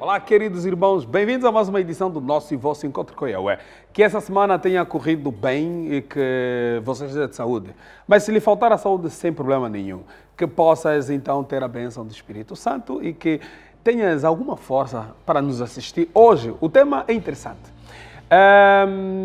Olá, queridos irmãos, bem-vindos a mais uma edição do nosso e vosso Encontro com Yahweh. Que essa semana tenha corrido bem e que você esteja de saúde. Mas se lhe faltar a saúde, sem problema nenhum, que possas então ter a bênção do Espírito Santo e que tenhas alguma força para nos assistir. Hoje, o tema é interessante.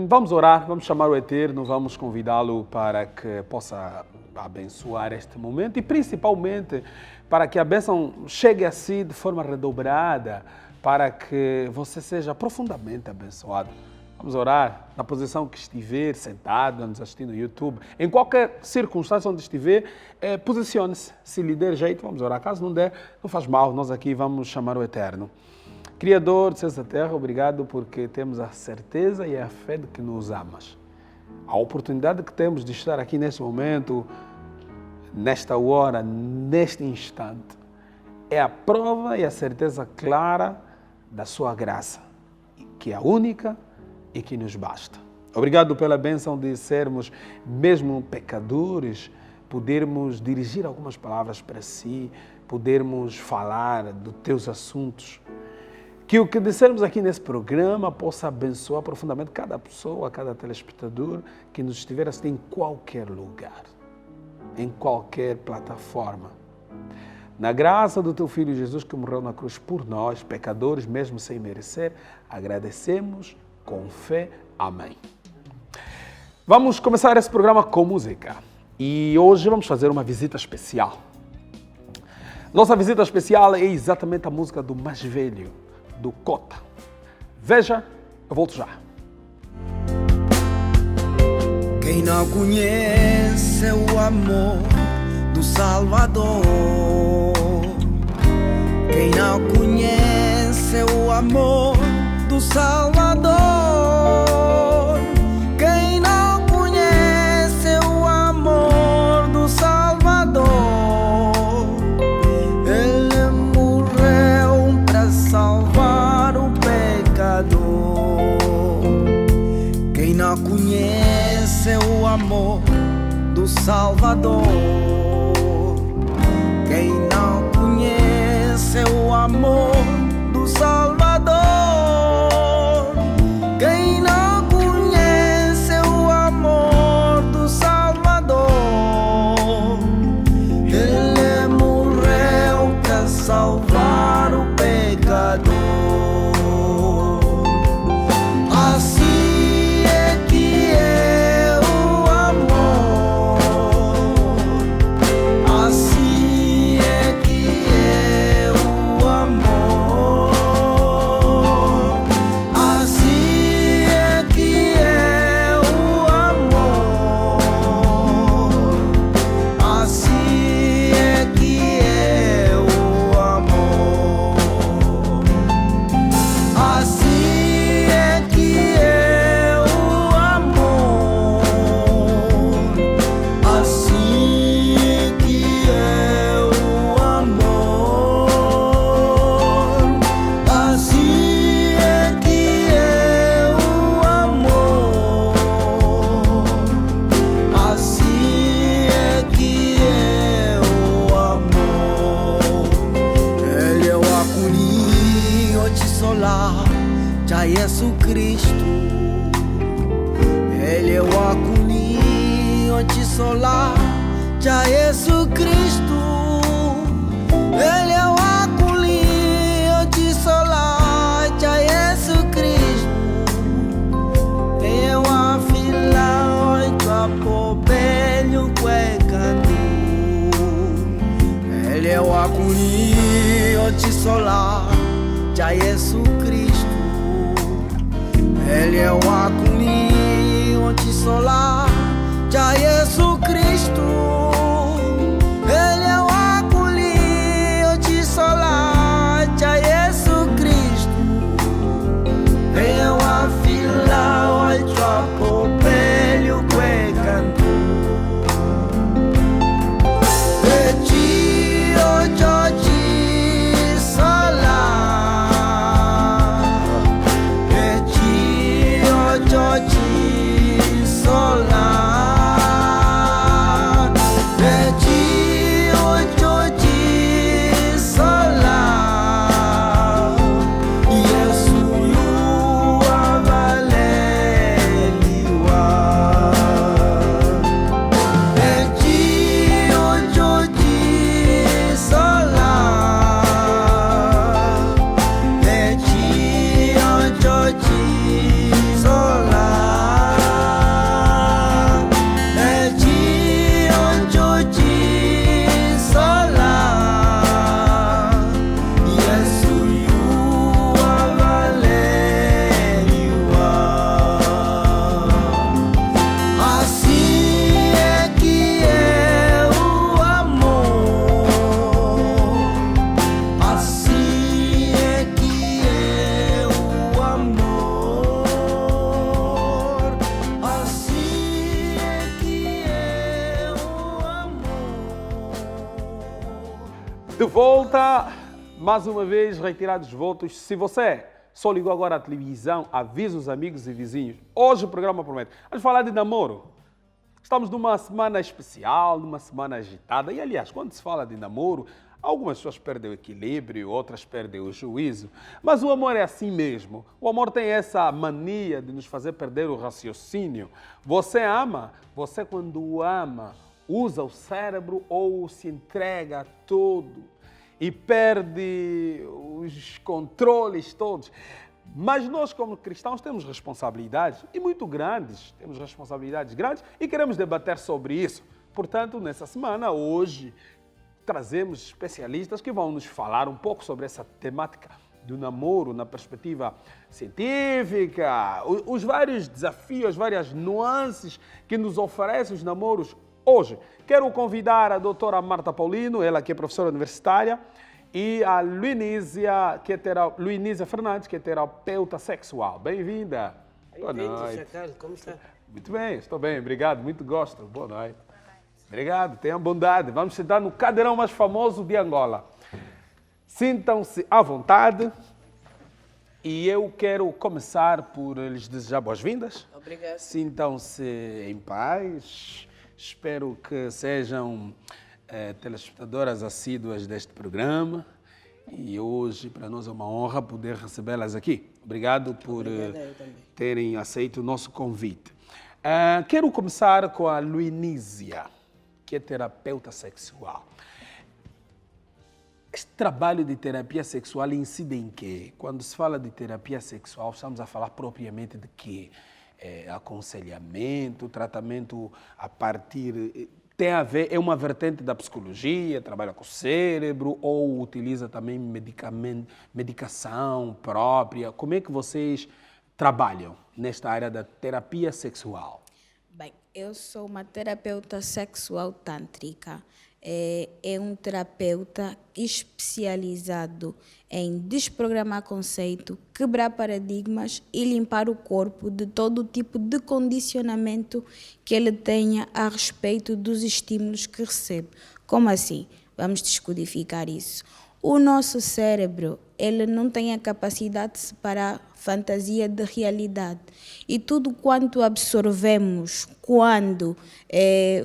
Vamos orar, vamos chamar o Eterno, vamos convidá-lo para que possa abençoar este momento e principalmente para que a bênção chegue a si de forma redobrada, para que você seja profundamente abençoado. Vamos orar na posição que estiver, sentado, nos assistindo no YouTube. Em qualquer circunstância onde estiver, posicione-se. Se lhe der jeito, vamos orar. Caso não der, não faz mal. Nós aqui vamos chamar o Eterno. Criador de céus e da terra, obrigado porque temos a certeza e a fé de que nos amas. A oportunidade que temos de estar aqui neste momento, nesta hora, neste instante, é a prova e a certeza clara da sua graça, que é a única e que nos basta. Obrigado pela bênção de sermos, mesmo pecadores, podermos dirigir algumas palavras para si, podermos falar dos teus assuntos. Que o que dissermos aqui nesse programa possa abençoar profundamente cada pessoa, cada telespectador que nos estiver assistindo em qualquer lugar, em qualquer plataforma. Na graça do teu Filho Jesus que morreu na cruz por nós, pecadores, mesmo sem merecer, agradecemos com fé. Amém. Vamos começar esse programa com música. E hoje vamos fazer uma visita especial. Nossa visita especial é exatamente a música do mais velho, do Cota. Veja, eu volto já. Quem não conhece o amor do Salvador, quem não conhece o amor do Salvador, quem não conhece o amor do Salvador, ele morreu para salvar o pecador. Quem não conhece o amor do Salvador, quem não conhece o amor do Salvador, quem não conhece o amor do Salvador, ele morreu para salvar o pecador. Assim é que é o amor, assim é que é o amor, assim é que é o amor, assim é que é o amor, assim é que é o amor, assim é que é o amor, assim é que é o amor, assim é que é o amor. Ele é o acuninho de solar, já Jesus Cristo. Ele é o acuninho de solar, já Jesus Cristo. Ele é o acuninho de solar, já Jesus Cristo. Eu a fila oito a pobelho cuecando. Ele é o acuninho de solar, já Jesus Cristo. Ele é o acuninho de solar, já Jesus Cristo. Ele é o acuninho de solar, já Jesus Cristo. Eu a fila oito a pobelho cuecando. Solar, volta, mais uma vez, retirados os votos. Se você só ligou agora à televisão, avisa os amigos e vizinhos. Hoje o programa promete. Vamos falar de namoro. Estamos numa semana especial, numa semana agitada. E, aliás, quando se fala de namoro, algumas pessoas perdem o equilíbrio, outras perdem o juízo. Mas o amor é assim mesmo. O amor tem essa mania de nos fazer perder o raciocínio. Você ama, você quando ama, usa o cérebro ou se entrega a todo e perde os controles todos. Mas nós, como cristãos, temos responsabilidades, e muito grandes, temos responsabilidades grandes, e queremos debater sobre isso. Portanto, nessa semana, hoje, trazemos especialistas que vão nos falar um pouco sobre essa temática do namoro na perspectiva científica, os vários desafios, as várias nuances que nos oferecem os namoros hoje. Quero convidar a doutora Marta Paulino, ela que é professora universitária, e a Luinísia Fernandes, que é terapeuta sexual. Bem-vinda. Boa noite. Carlos, como está? Muito bem, estou bem, obrigado, muito gosto. Boa noite. Obrigado, tenham bondade. Vamos sentar no cadeirão mais famoso de Angola. Sintam-se à vontade e eu quero começar por lhes desejar boas-vindas. Obrigado. Sintam-se em paz. Espero que sejam telespectadoras assíduas deste programa e hoje para nós é uma honra poder recebê-las aqui. Obrigado por terem aceito o nosso convite. Quero começar com a Luinísia, que é terapeuta sexual. Este trabalho de terapia sexual incide em quê? Quando se fala de terapia sexual, estamos a falar propriamente de quê? Aconselhamento, tratamento a partir... Tem a ver, é uma vertente da psicologia, trabalha com o cérebro ou utiliza também medicação própria? Como é que vocês trabalham nesta área da terapia sexual? Bem, eu sou uma terapeuta sexual tântrica. É um terapeuta especializado em desprogramar conceito, quebrar paradigmas e limpar o corpo de todo tipo de condicionamento que ele tenha a respeito dos estímulos que recebe. Como assim? Vamos descodificar isso. O nosso cérebro, ele não tem a capacidade de separar fantasia de realidade. E tudo quanto absorvemos quando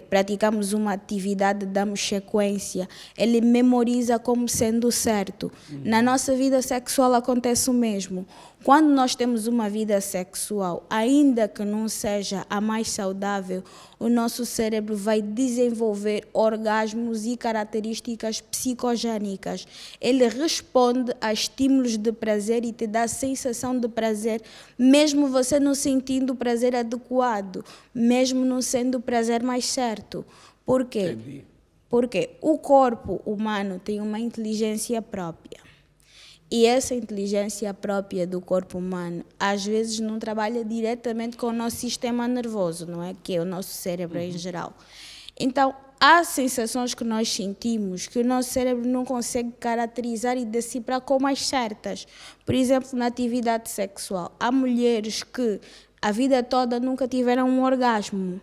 praticamos uma atividade, damos sequência, ele memoriza como sendo certo. Na nossa vida sexual acontece o mesmo. Quando nós temos uma vida sexual, ainda que não seja a mais saudável, o nosso cérebro vai desenvolver orgasmos e características psicogênicas. Ele responde a estímulos de prazer e te dá a sensação de prazer, mesmo você não sentindo o prazer adequado, mesmo não sendo o prazer mais certo. Por quê? Entendi. Porque o corpo humano tem uma inteligência própria. E essa inteligência própria do corpo humano, às vezes, não trabalha diretamente com o nosso sistema nervoso, não é? Que é o nosso cérebro em geral. Então, há sensações que nós sentimos que o nosso cérebro não consegue caracterizar e decifrar como as certas. Por exemplo, na atividade sexual, há mulheres que a vida toda nunca tiveram um orgasmo,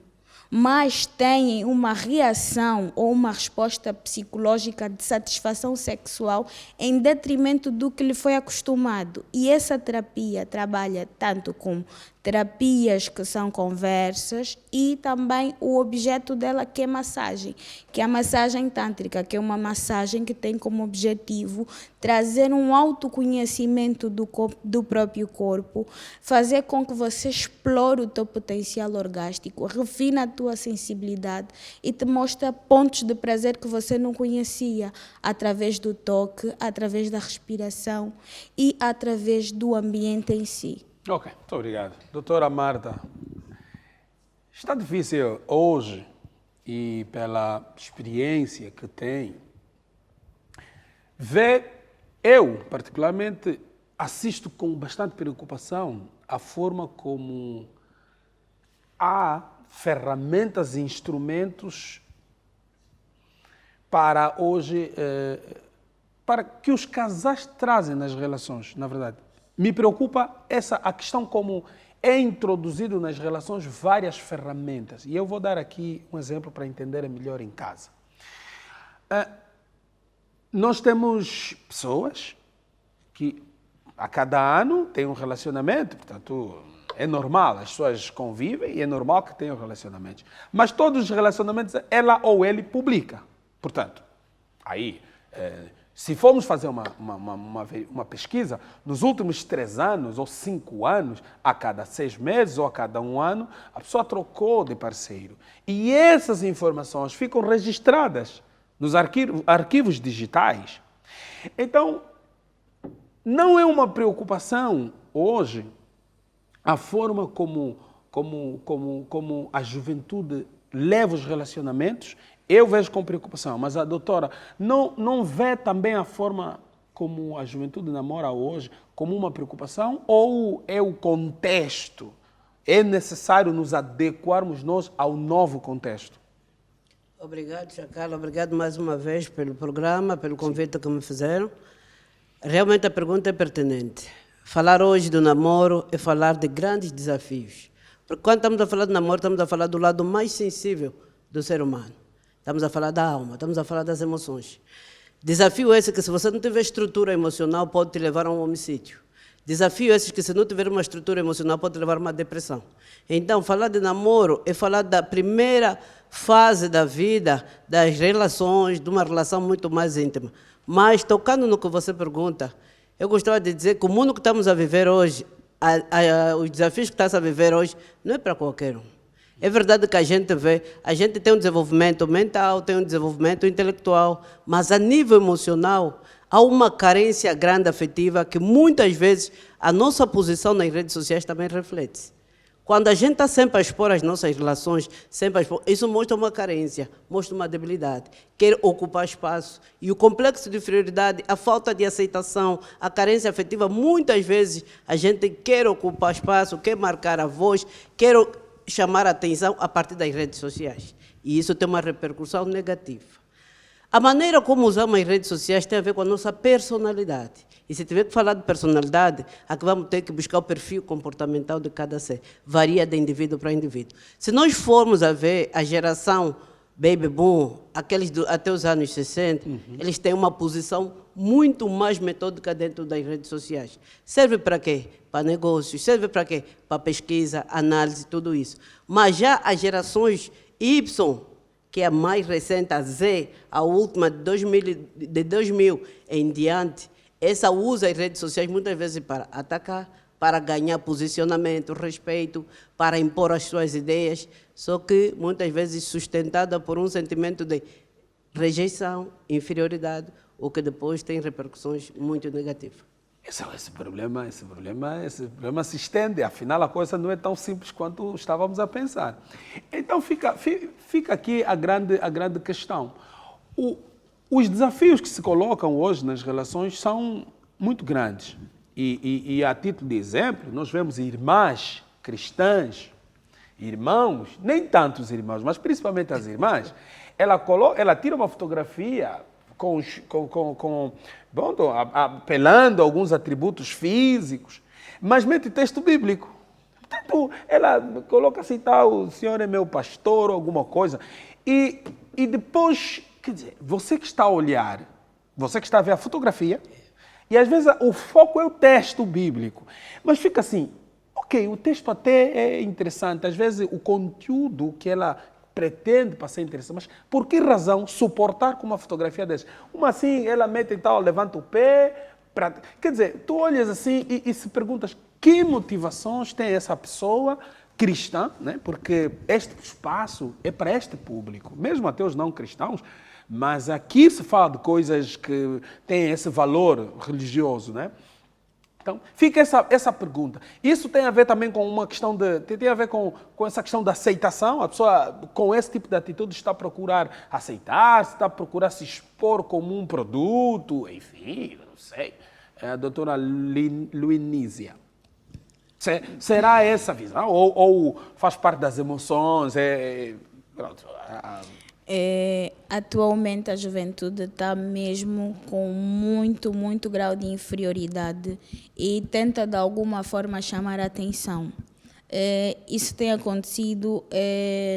mas têm uma reação ou uma resposta psicológica de satisfação sexual em detrimento do que lhe foi acostumado. E essa terapia trabalha tanto com terapias que são conversas e também o objeto dela que é massagem, que é a massagem tântrica, que é uma massagem que tem como objetivo trazer um autoconhecimento do próprio corpo, fazer com que você explore o teu potencial orgástico, refina a tua sensibilidade e te mostra pontos de prazer que você não conhecia através do toque, através da respiração e através do ambiente em si. Ok, muito obrigado. Doutora Marta, está difícil hoje, e pela experiência que tem, ver, eu particularmente assisto com bastante preocupação a forma como há ferramentas e instrumentos para hoje, para que os casais trazem nas relações, na verdade. Me preocupa a questão como é introduzido nas relações várias ferramentas. E eu vou dar aqui um exemplo para entender melhor em casa. nós temos pessoas que a cada ano têm um relacionamento, portanto, é normal, as pessoas convivem e é normal que tenham relacionamentos. Mas todos os relacionamentos, ela ou ele publica. Portanto, aí, se formos fazer uma pesquisa, nos últimos 3 anos ou 5 anos, a cada 6 meses ou a cada 1 ano, a pessoa trocou de parceiro. E essas informações ficam registradas nos arquivos digitais. Então, não é uma preocupação hoje a forma como a juventude leva os relacionamentos. Eu vejo com preocupação, mas a doutora não vê também a forma como a juventude namora hoje como uma preocupação, ou é o contexto? É necessário nos adequarmos nós ao novo contexto? Obrigado, Chacal. Obrigado mais uma vez pelo programa, pelo convite que me fizeram. Realmente a pergunta é pertinente. Falar hoje do namoro é falar de grandes desafios. Porque quando estamos a falar de namoro, estamos a falar do lado mais sensível do ser humano. Estamos a falar da alma, estamos a falar das emoções. Desafio esse que, se você não tiver estrutura emocional, pode te levar a um homicídio. Desafio esse que, se não tiver uma estrutura emocional, pode te levar a uma depressão. Então, falar de namoro é falar da primeira fase da vida, das relações, de uma relação muito mais íntima. Mas, tocando no que você pergunta, eu gostaria de dizer que o mundo que estamos a viver hoje, os desafios que estamos a viver hoje, não é para qualquer um. É verdade que a gente tem um desenvolvimento mental, tem um desenvolvimento intelectual, mas a nível emocional, há uma carência grande afetiva que muitas vezes a nossa posição nas redes sociais também reflete. Quando a gente está sempre a expor as nossas relações, isso mostra uma carência, mostra uma debilidade, quer ocupar espaço. E o complexo de inferioridade, a falta de aceitação, a carência afetiva, muitas vezes a gente quer ocupar espaço, quer marcar a voz, quer chamar a atenção a partir das redes sociais. E isso tem uma repercussão negativa. A maneira como usamos as redes sociais tem a ver com a nossa personalidade. E se tiver que falar de personalidade, aqui vamos ter que buscar o perfil comportamental de cada ser. Varia de indivíduo para indivíduo. Se nós formos a ver a geração baby boom, aqueles até os anos 60, eles têm uma posição muito mais metódica dentro das redes sociais. Serve para quê? Para negócios. Serve para quê? Para pesquisa, análise, tudo isso. Mas já as gerações Y, que é a mais recente, a Z, a última de 2000 em diante, essa usa as redes sociais muitas vezes para atacar, para ganhar posicionamento, respeito, para impor as suas ideias, só que muitas vezes sustentada por um sentimento de rejeição, inferioridade, o que depois tem repercussões muito negativas. Esse problema se estende, afinal a coisa não é tão simples quanto estávamos a pensar. Então fica aqui a grande questão. Os desafios que se colocam hoje nas relações são muito grandes. E a título de exemplo, nós vemos irmãs cristãs, irmãos, nem tantos irmãos, mas principalmente as irmãs, ela tira uma fotografia apelando a alguns atributos físicos, mas mete texto bíblico. Portanto, ela coloca assim, o senhor é meu pastor, ou alguma coisa. E depois, quer dizer, você que está a olhar, você que está a ver a fotografia, e às vezes o foco é o texto bíblico. Mas fica assim, ok, o texto até é interessante, às vezes o conteúdo que ela pretende para ser interessante, mas por que razão suportar com uma fotografia dessa? Uma assim, ela mete e tal, levanta o pé, quer dizer, tu olhas assim e se perguntas que motivações tem essa pessoa cristã, né? Porque este espaço é para este público, mesmo até os não cristãos, mas aqui se fala de coisas que têm esse valor religioso, né? Então, fica essa pergunta. Isso tem a ver também com uma questão tem a ver com essa questão da aceitação. A pessoa, com esse tipo de atitude, está a procurar aceitar, está a procurar se expor como um produto, enfim, não sei. É a doutora Luinísia. Será essa a visão? Ou faz parte das emoções? Pronto. Atualmente a juventude está mesmo com muito grau de inferioridade e tenta de alguma forma chamar a atenção. Isso tem acontecido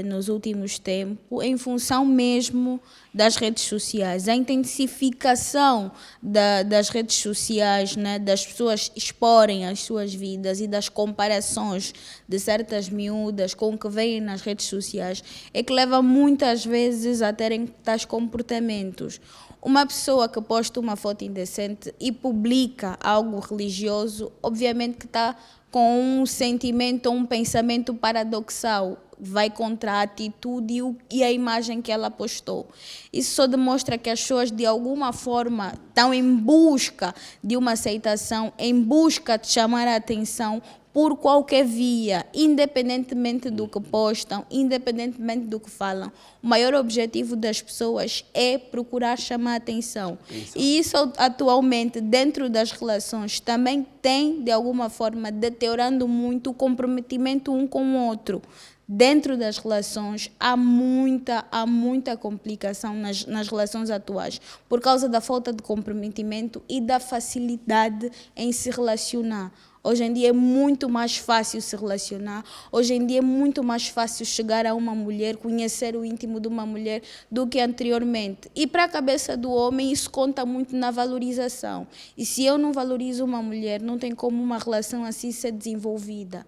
nos últimos tempos, em função mesmo das redes sociais. A intensificação das redes sociais, né, das pessoas exporem as suas vidas e das comparações de certas miúdas com o que veem nas redes sociais, é que leva muitas vezes a terem tais comportamentos. Uma pessoa que posta uma foto indecente e publica algo religioso, obviamente que está com um sentimento ou um pensamento paradoxal, vai contra a atitude e a imagem que ela postou. Isso só demonstra que as pessoas, de alguma forma, estão em busca de uma aceitação, em busca de chamar a atenção por qualquer via, independentemente do que postam, independentemente do que falam. O maior objetivo das pessoas é procurar chamar a atenção. E isso, atualmente, dentro das relações, também tem, de alguma forma, deteriorando muito o comprometimento um com o outro. Dentro das relações, há muita complicação nas relações atuais, por causa da falta de comprometimento e da facilidade em se relacionar. Hoje em dia é muito mais fácil se relacionar, hoje em dia é muito mais fácil chegar a uma mulher, conhecer o íntimo de uma mulher do que anteriormente. E para a cabeça do homem isso conta muito na valorização. E se eu não valorizo uma mulher, não tem como uma relação assim ser desenvolvida.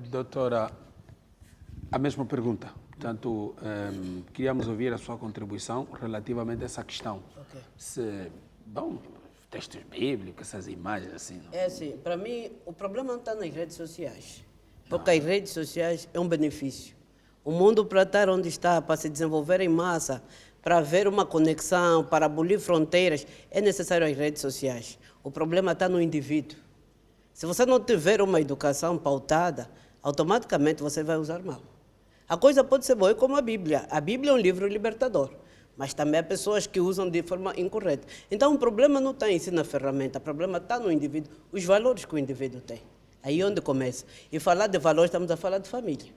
Doutora, a mesma pergunta. Portanto, queríamos ouvir a sua contribuição relativamente a essa questão. Okay. Textos bíblicos, essas imagens assim. Não? É assim, para mim, o problema não está nas redes sociais. Porque as redes sociais é um benefício. O mundo, para estar onde está, para se desenvolver em massa, para haver uma conexão, para abolir fronteiras, é necessário as redes sociais. O problema está no indivíduo. Se você não tiver uma educação pautada, automaticamente você vai usar mal. A coisa pode ser boa, é como a Bíblia. A Bíblia é um livro libertador. Mas também há pessoas que usam de forma incorreta. Então, o problema não está em si na ferramenta, o problema está no indivíduo, os valores que o indivíduo tem. Aí é onde começa. E falar de valores, estamos a falar de família.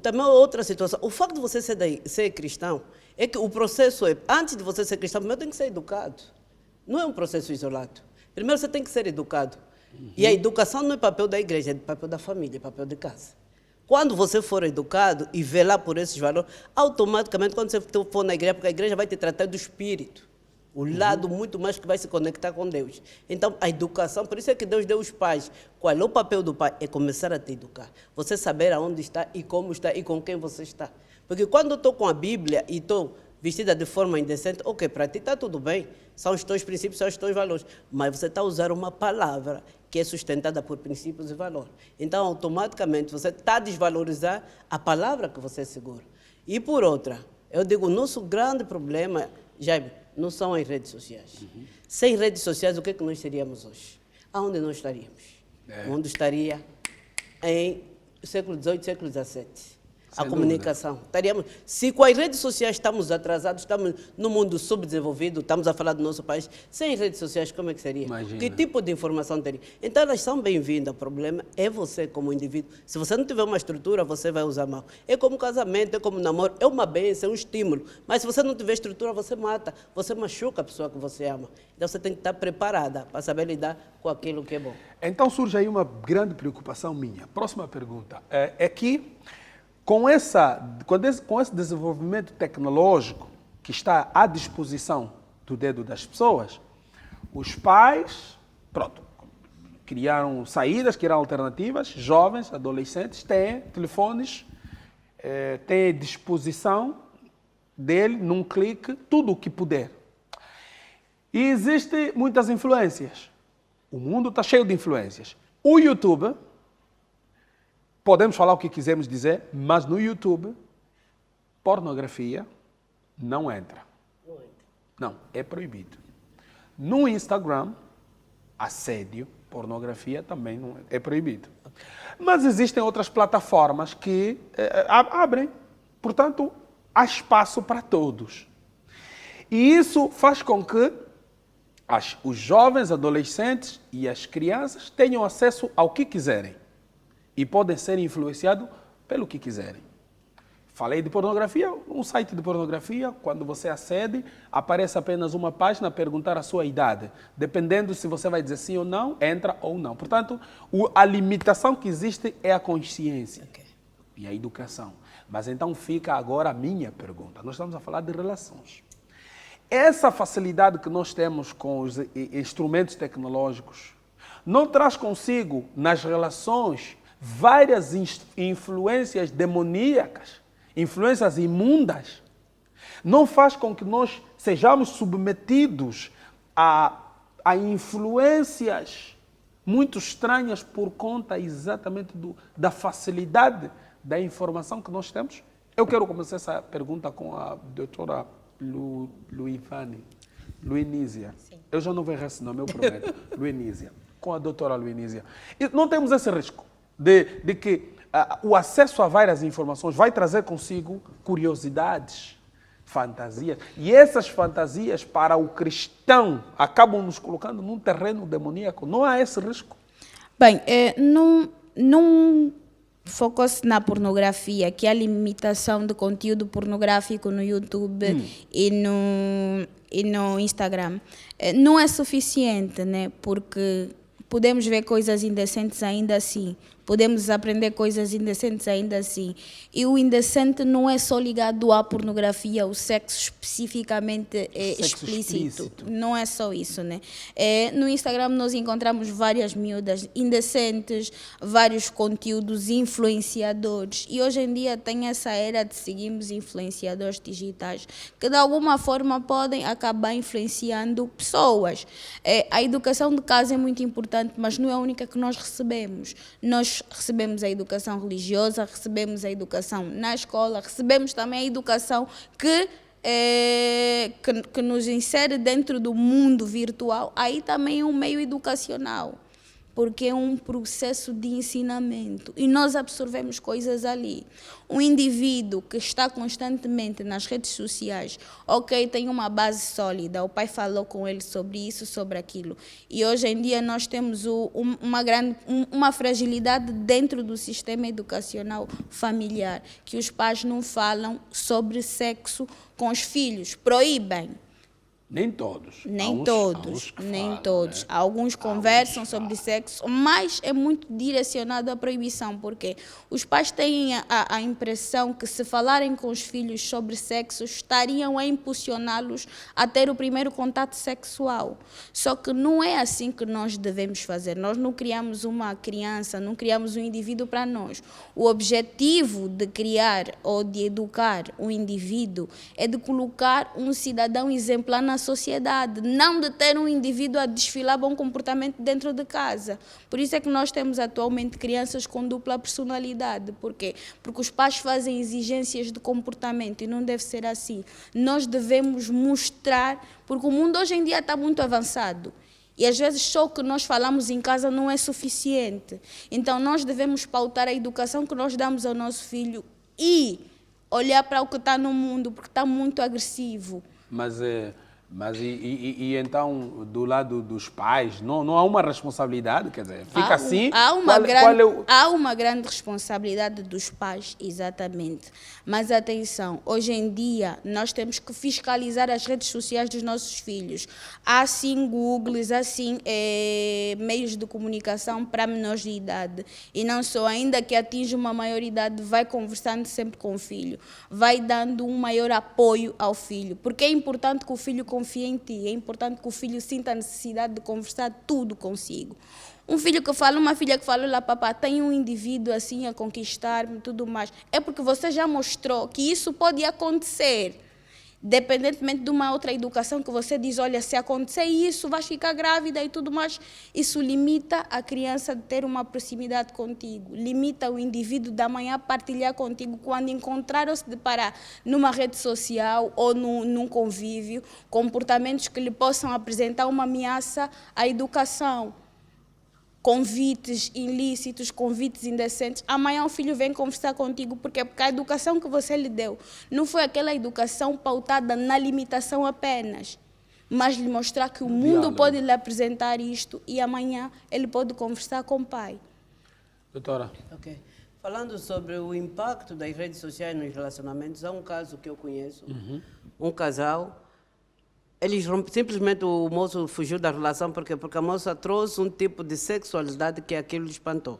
Também outra situação, o facto de você ser cristão, é que o processo é, antes de você ser cristão, primeiro tem que ser educado. Não é um processo isolado. Primeiro você tem que ser educado. E a educação não é papel da igreja, é papel da família, é papel de casa. Quando você for educado e velar por esses valores, automaticamente, quando você for na igreja, porque a igreja vai te tratar do espírito, o lado muito mais que vai se conectar com Deus. Então, a educação, por isso é que Deus deu os pais. Qual é o papel do pai? É começar a te educar. Você saber aonde está e como está e com quem você está. Porque quando eu estou com a Bíblia e estou vestida de forma indecente, ok, para ti está tudo bem, são os teus princípios, são os teus valores, mas você está a usar uma palavra que é sustentada por princípios e valores. Então, automaticamente, você está a desvalorizar a palavra que você segura. E por outra, eu digo, o nosso grande problema, Jaime, não são as redes sociais. Sem redes sociais, o que é que nós seríamos hoje? Aonde nós estaríamos? O mundo estaria em século XVIII, século XVII. A comunicação. Estaríamos, se com as redes sociais estamos atrasados, estamos no mundo subdesenvolvido, estamos a falar do nosso país, sem redes sociais, como é que seria? Imagina. Que tipo de informação teria? Então, elas são bem-vindas. O problema é você como indivíduo. Se você não tiver uma estrutura, você vai usar mal. É como casamento, é como namoro, é uma bênção, é um estímulo. Mas se você não tiver estrutura, você mata, você machuca a pessoa que você ama. Então, você tem que estar preparada para saber lidar com aquilo que é bom. Então, surge aí uma grande preocupação minha. Próxima pergunta. É que com esse desenvolvimento tecnológico que está à disposição do dedo das pessoas, os pais, criaram saídas, criaram alternativas, jovens, adolescentes, têm telefones, têm à disposição dele, num clique, tudo o que puder. E existem muitas influências. O mundo está cheio de influências. O YouTube, podemos falar o que quisermos dizer, mas no YouTube, pornografia não entra. Não, é proibido. No Instagram, assédio, pornografia também não é proibido. Mas existem outras plataformas que abrem. Portanto, há espaço para todos. E isso faz com que os jovens, adolescentes e as crianças tenham acesso ao que quiserem. E podem ser influenciados pelo que quiserem. Falei de pornografia, um site de pornografia, quando você acede, aparece apenas uma página a perguntar a sua idade. Dependendo se você vai dizer sim ou não, entra ou não. Portanto, a limitação que existe é a consciência e a educação. Mas então fica agora a minha pergunta. Nós estamos a falar de relações. Essa facilidade que nós temos com os instrumentos tecnológicos não traz consigo, nas relações, várias influências demoníacas, influências imundas, não faz com que nós sejamos submetidos a influências muito estranhas por conta exatamente da facilidade da informação que nós temos? Eu quero começar essa pergunta com a doutora Luinísia. Eu já não vou errar esse nome, eu prometo. Luinísia. Com a doutora Luinísia. E não temos esse risco de que o acesso a várias informações vai trazer consigo curiosidades, fantasias. E essas fantasias, para o cristão, acabam nos colocando num terreno demoníaco. Não há esse risco? Bem, não focou-se na pornografia, que é a limitação de conteúdo pornográfico no YouTube e no Instagram. Não é suficiente, né? Porque podemos ver coisas indecentes ainda assim. Podemos aprender coisas indecentes ainda assim. E o indecente não é só ligado à pornografia, ao sexo especificamente explícito. Não é só isso, né? No Instagram nós encontramos várias miúdas indecentes, vários conteúdos influenciadores. E hoje em dia tem essa era de seguirmos influenciadores digitais que de alguma forma podem acabar influenciando pessoas. A educação de casa é muito importante, mas não é a única que nós recebemos. Nós recebemos a educação religiosa, recebemos a educação na escola, recebemos também a educação que nos insere dentro do mundo virtual. Aí também é um meio educacional, porque é um processo de ensinamento e nós absorvemos coisas ali. Um indivíduo que está constantemente nas redes sociais, tem uma base sólida, o pai falou com ele sobre isso, sobre aquilo. E hoje em dia nós temos uma fragilidade dentro do sistema educacional familiar, que os pais não falam sobre sexo com os filhos, proíbem. Nem todos. Nem todos. Né? Alguns conversam sobre sexo, mas é muito direcionado à proibição, porque os pais têm a impressão que se falarem com os filhos sobre sexo, estariam a impulsioná-los a ter o primeiro contato sexual. Só que não é assim que nós devemos fazer. Nós não criamos uma criança, não criamos um indivíduo para nós. O objetivo de criar ou de educar um indivíduo é de colocar um cidadão exemplar na sociedade, não de ter um indivíduo a desfilar bom comportamento dentro de casa. Por isso é que nós temos atualmente crianças com dupla personalidade. Por quê? Porque os pais fazem exigências de comportamento e não deve ser assim. Nós devemos mostrar, porque o mundo hoje em dia está muito avançado. E às vezes só o que nós falamos em casa não é suficiente. Então nós devemos pautar a educação que nós damos ao nosso filho e olhar para o que está no mundo, porque está muito agressivo. Mas então, do lado dos pais, não há uma responsabilidade? Quer dizer, fica assim... Há uma grande responsabilidade dos pais, exatamente. Mas atenção, hoje em dia nós temos que fiscalizar as redes sociais dos nossos filhos. Há sim Googles, há sim meios de comunicação para menores de idade. E não só, ainda que atinja uma maioridade, vai conversando sempre com o filho. Vai dando um maior apoio ao filho. Porque é importante que o filho confie em ti, é importante que o filho sinta a necessidade de conversar tudo consigo. Um filho que fala, uma filha que fala, olha papá, tem um indivíduo assim a conquistar-me e tudo mais. É porque você já mostrou que isso pode acontecer. Independentemente de uma outra educação que você diz, olha, se acontecer isso, vais ficar grávida e tudo mais. Isso limita a criança de ter uma proximidade contigo. Limita o indivíduo da manhã a partilhar contigo quando encontrar ou se deparar numa rede social ou num convívio, comportamentos que lhe possam apresentar uma ameaça à educação. Convites ilícitos, convites indecentes. Amanhã o filho vem conversar contigo porque a educação que você lhe deu não foi aquela educação pautada na limitação apenas, mas lhe mostrar que o mundo pode lhe apresentar isto e amanhã ele pode conversar com o pai. Doutora. Ok. Falando sobre o impacto das redes sociais nos relacionamentos, há um caso que eu conheço, um casal, simplesmente o moço fugiu da relação porque a moça trouxe um tipo de sexualidade que aquilo lhe espantou.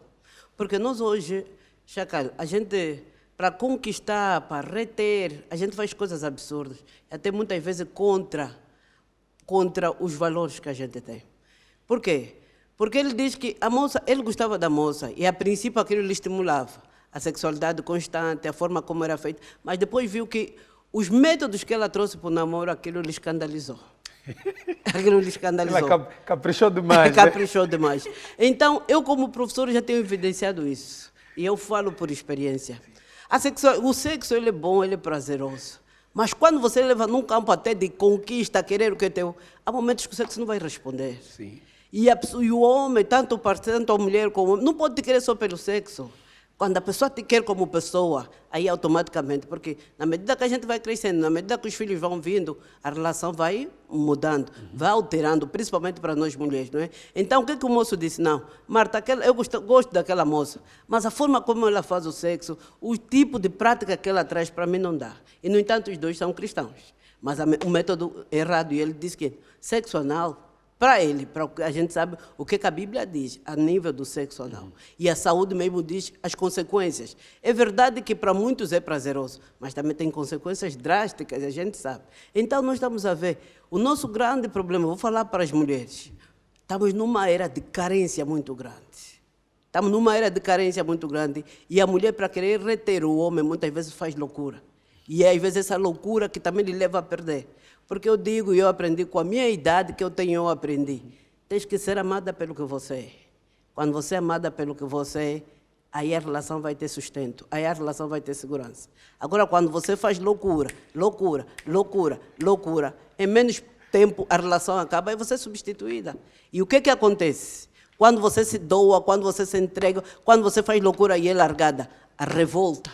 Porque nós hoje, Chacal, a gente, para conquistar, para reter, a gente faz coisas absurdas, até muitas vezes contra os valores que a gente tem. Por quê? Porque ele diz que ele gostava da moça e a princípio aquilo lhe estimulava. A sexualidade constante, a forma como era feita, mas depois viu que os métodos que ela trouxe para o namoro, aquilo lhe escandalizou. Aquilo lhe escandalizou. Ela caprichou demais. Caprichou demais. Então, eu como professor já tenho evidenciado isso. E eu falo por experiência. O sexo ele é bom, ele é prazeroso. Mas quando você leva num campo até de conquista, querer o que é teu, há momentos que o sexo não vai responder. Sim. E o homem, tanto a mulher como o homem, não pode te querer só pelo sexo. Quando a pessoa te quer como pessoa, aí automaticamente, porque na medida que a gente vai crescendo, na medida que os filhos vão vindo, a relação vai mudando, vai alterando, principalmente para nós mulheres, não é? Então, o que o moço disse? Não, Marta, eu gosto daquela moça, mas a forma como ela faz o sexo, o tipo de prática que ela traz, para mim não dá. E, no entanto, os dois são cristãos. Mas o método errado, e ele diz que sexo anal, para ele, a gente sabe o que a Bíblia diz a nível do sexo anal. E a saúde mesmo diz as consequências. É verdade que para muitos é prazeroso, mas também tem consequências drásticas, a gente sabe. Então, nós estamos a ver, o nosso grande problema, vou falar para as mulheres, estamos numa era de carência muito grande. Estamos numa era de carência muito grande e a mulher, para querer reter o homem, muitas vezes faz loucura. E é, às vezes, essa loucura que também lhe leva a perder. Porque eu digo, e eu aprendi com a minha idade que eu tenho, eu aprendi. Tens que ser amada pelo que você é. Quando você é amada pelo que você é, aí a relação vai ter sustento, aí a relação vai ter segurança. Agora, quando você faz loucura, em menos tempo a relação acaba e você é substituída. E o que acontece? Quando você se doa, quando você se entrega, quando você faz loucura e é largada, a revolta.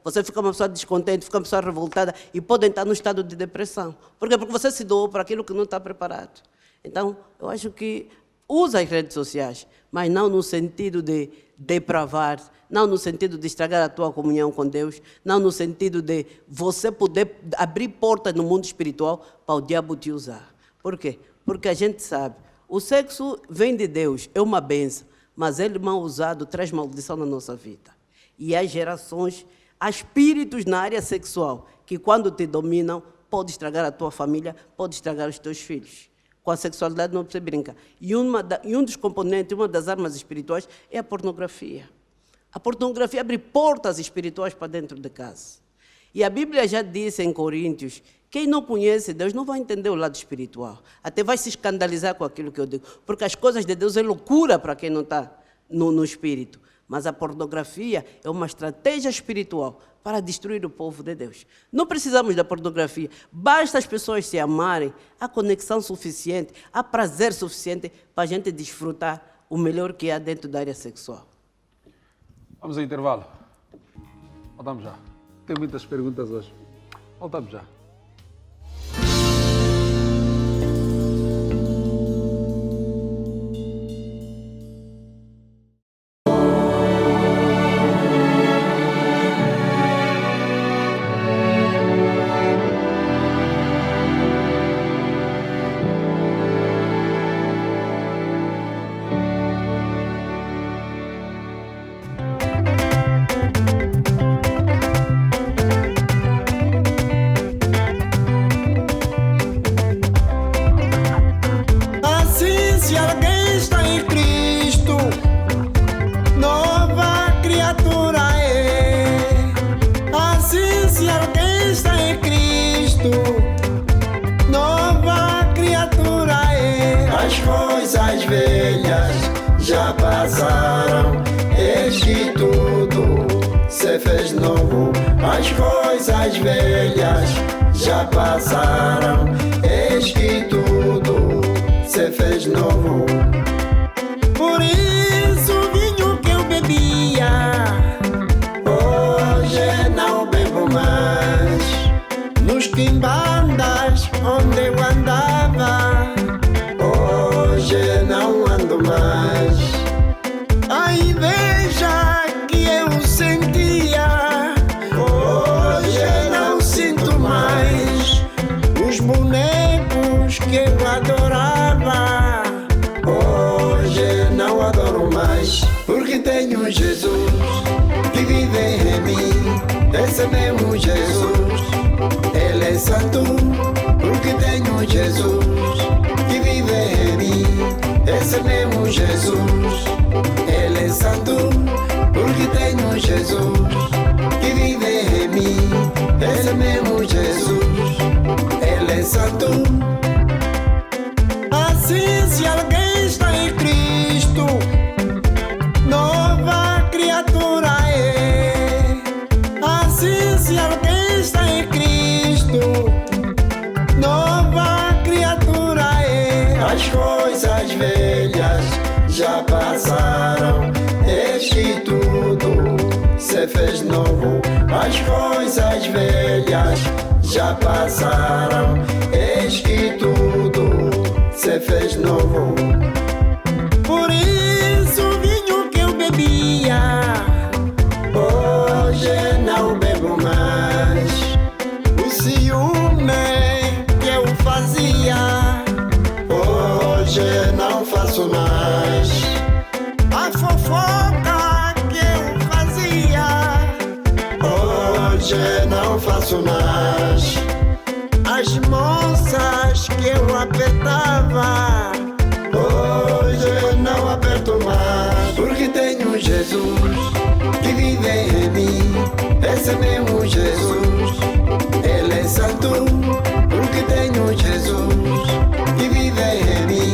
Você fica uma pessoa descontente, fica uma pessoa revoltada e pode entrar no estado de depressão. Por quê? Porque você se doou para aquilo que não está preparado. Então, eu acho que usa as redes sociais, mas não no sentido de depravar, não no sentido de estragar a tua comunhão com Deus, não no sentido de você poder abrir portas no mundo espiritual para o diabo te usar. Por quê? Porque a gente sabe, o sexo vem de Deus, é uma bênção, mas ele mal usado traz maldição na nossa vida. E há gerações, há espíritos na área sexual que, quando te dominam, pode estragar a tua família, pode estragar os teus filhos. Com a sexualidade não se brinca. E um dos componentes, uma das armas espirituais é a pornografia. A pornografia abre portas espirituais para dentro de casa. E a Bíblia já disse em Coríntios, quem não conhece Deus não vai entender o lado espiritual. Até vai se escandalizar com aquilo que eu digo. Porque as coisas de Deus é loucura para quem não está no espírito. Mas a pornografia é uma estratégia espiritual para destruir o povo de Deus. Não precisamos da pornografia. Basta as pessoas se amarem, há conexão suficiente, há prazer suficiente para a gente desfrutar o melhor que há dentro da área sexual. Vamos ao intervalo. Voltamos já. Tem muitas perguntas hoje. Voltamos já. Já passaram, eis que tudo se fez novo. As coisas velhas já passaram, eis que tudo se fez novo. Por isso o vinho que eu bebia, hoje não bebo mais. Nos quimbandas onde eu andava, hoje não ando mais. A inveja que adoro mais, porque tenho Jesus que vive em mim. Esse mesmo Jesus, Ele é santo, porque tenho Jesus que vive em mim. Esse mesmo Jesus, Ele é santo, porque tenho Jesus que vive em mim. Esse mesmo Jesus, Ele é santo. Assim, se alguém está em Cristo, nova criatura é. Assim, se alguém está em Cristo, nova criatura é. As coisas velhas já passaram, eis que tudo se fez novo. As coisas velhas já passaram, eis que tudo se fez novo. Por isso o vinho que eu bebia, hoje não bebo mais. O ciúme que eu fazia, hoje não faço mais. A fofoca que eu fazia, hoje não faço mais. As moças que eu apertava, hoje não aperto mais, porque tenho Jesus que vive em mim. Esse mesmo Jesus, Ele é santo, porque tenho Jesus que vive em mim.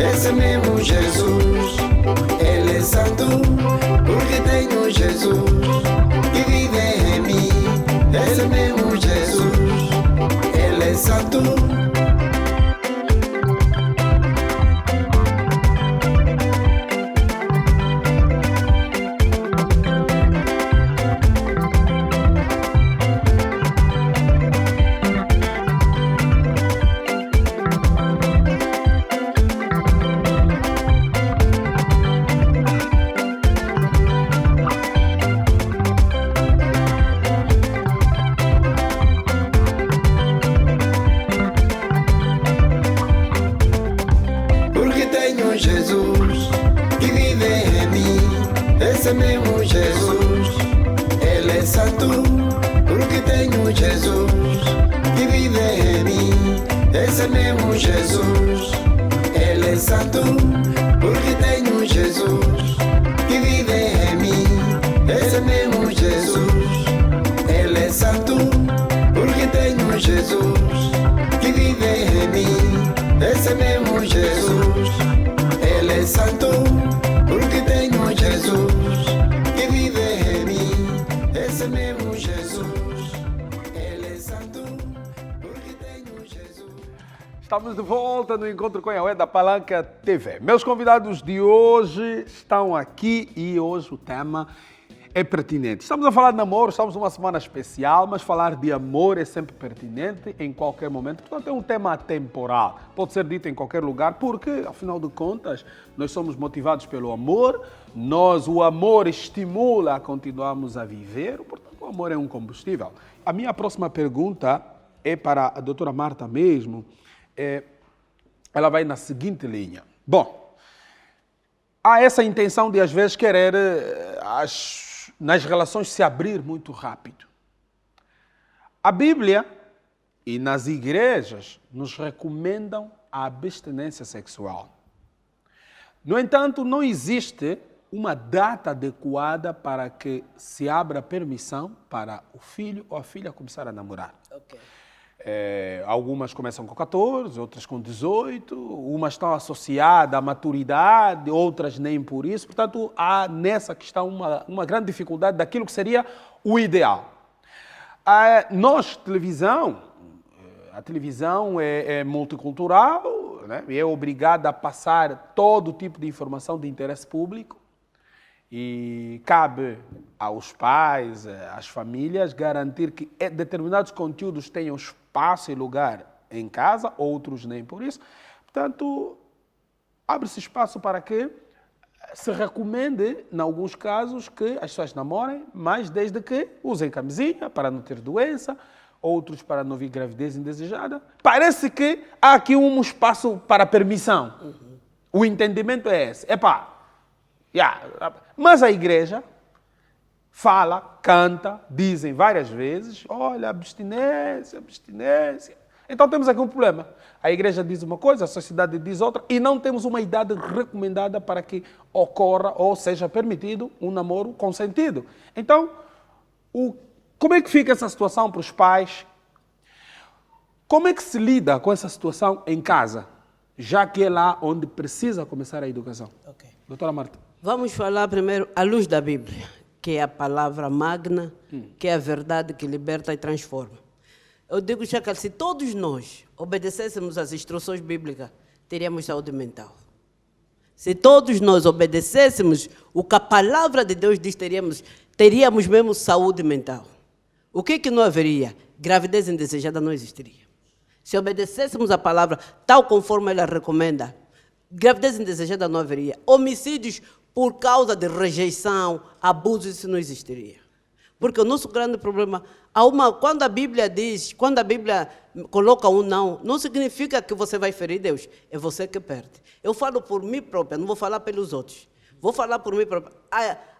Esse mesmo Jesus, Ele é santo, porque tenho Jesus que vive em mim. Esse mesmo Jesus, Ele é santo. Jesus que vive em mim. Esse mesmo Jesus, Ele é santo, porque tenho Jesus que vive em mim. Esse mesmo Jesus, Ele é santo, porque tenho Jesus que vive em mim. Esse mesmo Jesus, Ele é santo, porque tenho Jesus que vive em mim. Esse mesmo Jesus, Ele é santo, porque tenho Jesus que vive em mim. Esse mesmo Jesus, Ele é santo, porque tenho Jesus. Estamos de volta no Encontro com Yahweh da Palanca TV. Meus convidados de hoje estão aqui e hoje o tema é pertinente. Estamos a falar de namoro, estamos numa semana especial, mas falar de amor é sempre pertinente em qualquer momento. Portanto, é um tema atemporal. Pode ser dito em qualquer lugar, porque, afinal de contas, nós somos motivados pelo amor. O amor estimula a continuarmos a viver. Portanto, o amor é um combustível. A minha próxima pergunta é para a doutora Marta mesmo. Ela vai na seguinte linha. Bom, há essa intenção de, às vezes, querer nas relações se abrir muito rápido. A Bíblia e nas igrejas nos recomendam a abstinência sexual. No entanto, não existe uma data adequada para que se abra permissão para o filho ou a filha começar a namorar. Ok. Algumas começam com 14, outras com 18, umas estão associadas à maturidade, outras nem por isso. Portanto, há nessa questão uma grande dificuldade daquilo que seria o ideal. A televisão é multicultural, né? É obrigada a passar todo tipo de informação de interesse público e cabe aos pais, às famílias, garantir que determinados conteúdos tenham espaço e lugar em casa, outros nem por isso. Portanto, abre-se espaço para que se recomende, em alguns casos, que as pessoas namorem, mas desde que usem camisinha para não ter doença, outros para não vir gravidez indesejada. Parece que há aqui um espaço para permissão. O entendimento é esse. Mas a igreja fala, canta, dizem várias vezes, olha, abstinência, abstinência. Então temos aqui um problema. A igreja diz uma coisa, a sociedade diz outra, e não temos uma idade recomendada para que ocorra ou seja permitido um namoro consentido. Então, como é que fica essa situação para os pais? Como é que se lida com essa situação em casa, já que é lá onde precisa começar a educação? Ok. Doutora Marta. Vamos falar primeiro à luz da Bíblia, que é a palavra magna, que é a verdade que liberta e transforma. Eu digo, Chacal, se todos nós obedecêssemos às instruções bíblicas, teríamos saúde mental. Se todos nós obedecêssemos o que a palavra de Deus diz, teríamos mesmo saúde mental. O que não haveria? Gravidez indesejada não existiria. Se obedecêssemos a palavra tal conforme ela recomenda, gravidez indesejada não haveria. Homicídios por causa de rejeição, abuso, isso não existiria. Porque o nosso grande problema, quando a Bíblia diz, quando a Bíblia coloca um não significa que você vai ferir Deus, é você que perde. Eu falo por mim própria, não vou falar pelos outros. Vou falar por mim própria.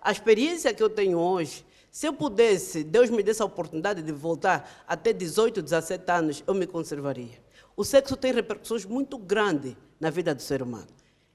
A experiência que eu tenho hoje, se eu pudesse, Deus me desse a oportunidade de voltar até 18, 17 anos, eu me conservaria. O sexo tem repercussões muito grandes na vida do ser humano.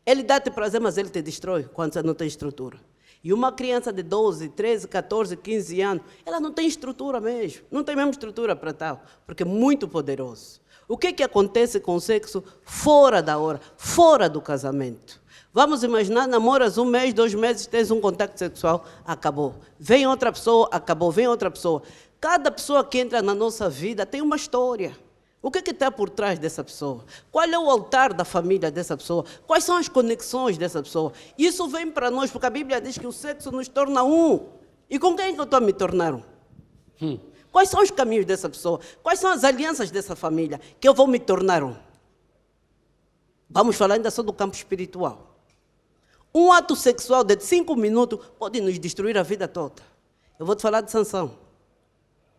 Ele dá-te prazer, mas ele te destrói quando você não tem estrutura. E uma criança de 12, 13, 14, 15 anos, ela não tem estrutura mesmo. Não tem mesmo estrutura para tal, porque é muito poderoso. O que acontece com o sexo fora da hora, fora do casamento? Vamos imaginar, namoras 1 mês, 2 meses, tens um contato sexual, acabou. Vem outra pessoa, acabou, vem outra pessoa. Cada pessoa que entra na nossa vida tem uma história. O que está por trás dessa pessoa? Qual é o altar da família dessa pessoa? Quais são as conexões dessa pessoa? Isso vem para nós, porque a Bíblia diz que o sexo nos torna um. E com quem que eu estou a me tornar um? Quais são os caminhos dessa pessoa? Quais são as alianças dessa família que eu vou me tornar um? Vamos falar ainda só do campo espiritual. Um ato sexual de 5 minutos pode nos destruir a vida toda. Eu vou te falar de Sansão.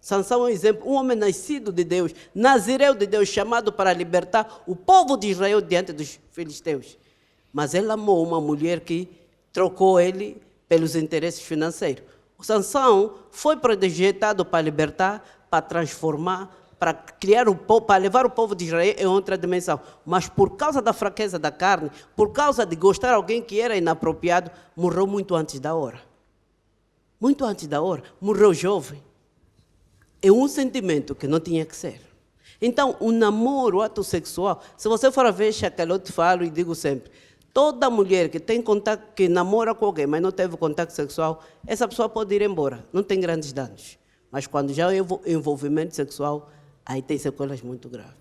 Sansão é um exemplo, um homem nascido de Deus, nazireu de Deus, chamado para libertar o povo de Israel diante dos filisteus. Mas ele amou uma mulher que trocou ele pelos interesses financeiros. O Sansão foi projetado para libertar, para transformar, para criar para levar o povo de Israel em outra dimensão. Mas por causa da fraqueza da carne, por causa de gostar de alguém que era inapropriado, morreu muito antes da hora. Muito antes da hora, morreu jovem. É um sentimento que não tinha que ser. Então, o namoro, o ato sexual, se você for a ver, Chacal, eu te falo e digo sempre, toda mulher que tem contato, que namora com alguém, mas não teve contato sexual, essa pessoa pode ir embora, não tem grandes danos. Mas quando já é envolvimento sexual, aí tem sequelas muito graves.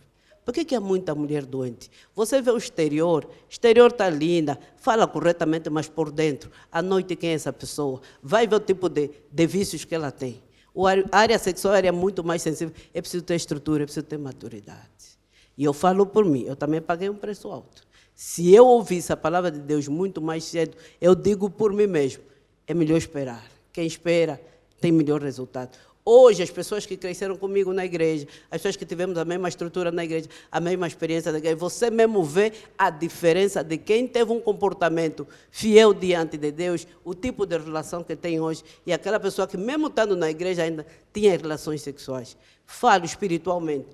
Por que há muita mulher doente? Você vê o exterior está linda, fala corretamente, mas por dentro, à noite quem é essa pessoa? Vai ver o tipo de vícios que ela tem. A área sexual é muito mais sensível, é preciso ter estrutura, é preciso ter maturidade. E eu falo por mim, eu também paguei um preço alto. Se eu ouvisse a palavra de Deus muito mais cedo, eu digo por mim mesmo, é melhor esperar. Quem espera tem melhor resultado. Hoje, as pessoas que cresceram comigo na igreja, as pessoas que tivemos a mesma estrutura na igreja, a mesma experiência da igreja, você mesmo vê a diferença de quem teve um comportamento fiel diante de Deus, o tipo de relação que tem hoje, e aquela pessoa que, mesmo estando na igreja, ainda tinha relações sexuais. Falo espiritualmente.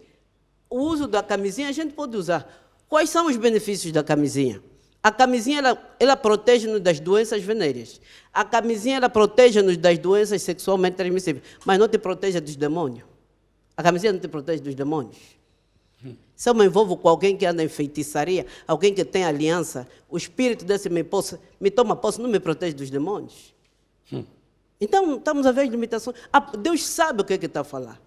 O uso da camisinha a gente pode usar. Quais são os benefícios da camisinha? A camisinha, ela protege-nos das doenças venéreas. A camisinha, ela protege-nos das doenças sexualmente transmissíveis, mas não te protege dos demônios. A camisinha não te protege dos demônios. Se eu me envolvo com alguém que anda em feitiçaria, alguém que tem aliança, o espírito desse me toma posse, não me protege dos demônios. Então, estamos a ver as limitações. Deus sabe o que está a falar.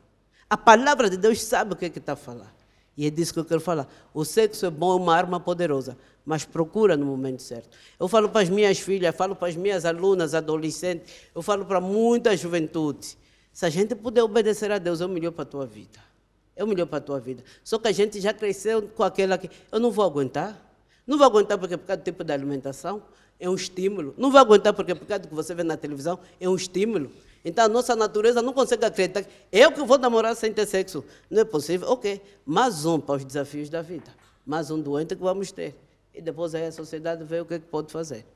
A palavra de Deus sabe o que está a falar. E é disso que eu quero falar. O sexo é bom, é uma arma poderosa, mas procura no momento certo. Eu falo para as minhas filhas, falo para as minhas alunas, adolescentes, eu falo para muita juventude. Se a gente puder obedecer a Deus, é o melhor para a tua vida. É o melhor para a tua vida. Só que a gente já cresceu com aquela que eu não vou aguentar. Não vou aguentar porque é por causa do tipo de alimentação, é um estímulo. Não vou aguentar porque é por causa do que você vê na televisão, é um estímulo. Então, a nossa natureza não consegue acreditar que eu que vou namorar sem ter sexo. Não é possível? Ok. Mais um para os desafios da vida. Mais um doente que vamos ter. E depois aí a sociedade vê o que pode fazer.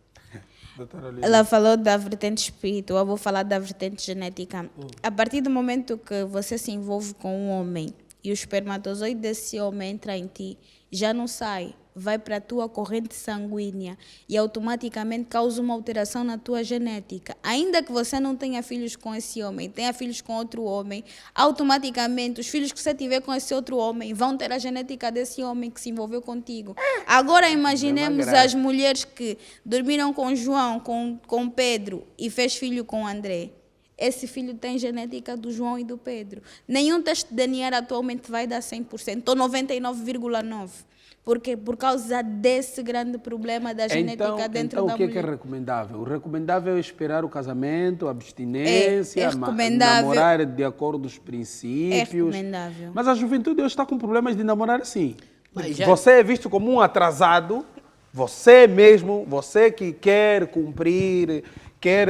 Doutora Olivia. Ela falou da vertente espiritual, eu vou falar da vertente genética. A partir do momento que você se envolve com um homem e o espermatozoide desse homem entra em ti, já não sai, vai para a tua corrente sanguínea e automaticamente causa uma alteração na tua genética. Ainda que você não tenha filhos com esse homem, tenha filhos com outro homem, automaticamente os filhos que você tiver com esse outro homem vão ter a genética desse homem que se envolveu contigo. Agora imaginemos as mulheres que dormiram com João, com Pedro e fez filho com André. Esse filho tem genética do João e do Pedro. Nenhum teste de DNA atualmente vai dar 100%, ou 99,9%. Porque por causa desse grande problema da genética dentro da mulher. Então o que é recomendável? O recomendável é esperar o casamento, a abstinência, recomendável. namorar de acordo com os princípios. É recomendável. Mas a juventude hoje está com problemas de namorar assim. Mas já- Você é visto como um atrasado, você mesmo, você que quer cumprir, quer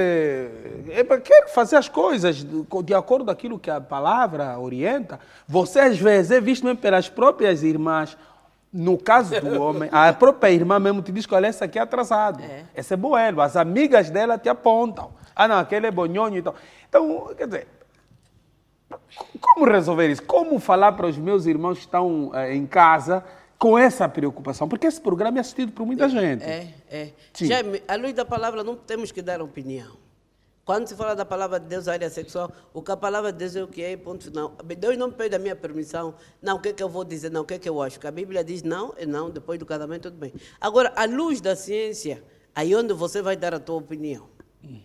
fazer as coisas de acordo com aquilo que a palavra orienta. Você às vezes é visto mesmo pelas próprias irmãs. No caso do homem, a própria irmã mesmo te diz que olha, essa aqui é atrasado. Esse é boelo. As amigas dela te apontam. Ah, não, aquele é bonhonho e tal. Então, quer dizer, como resolver isso? Como falar para os meus irmãos que estão em casa com essa preocupação? Porque esse programa é assistido por muita gente. Sim. Já, à luz da palavra, não temos que dar opinião. Quando se fala da palavra de Deus, área sexual, o que a palavra de Deus é o que é, ponto final. Deus não pede a minha permissão, não, o que é que eu vou dizer, não, o que é que eu acho. Que a Bíblia diz não, é não, depois do casamento, tudo bem. Agora, à luz da ciência, aí onde você vai dar a tua opinião.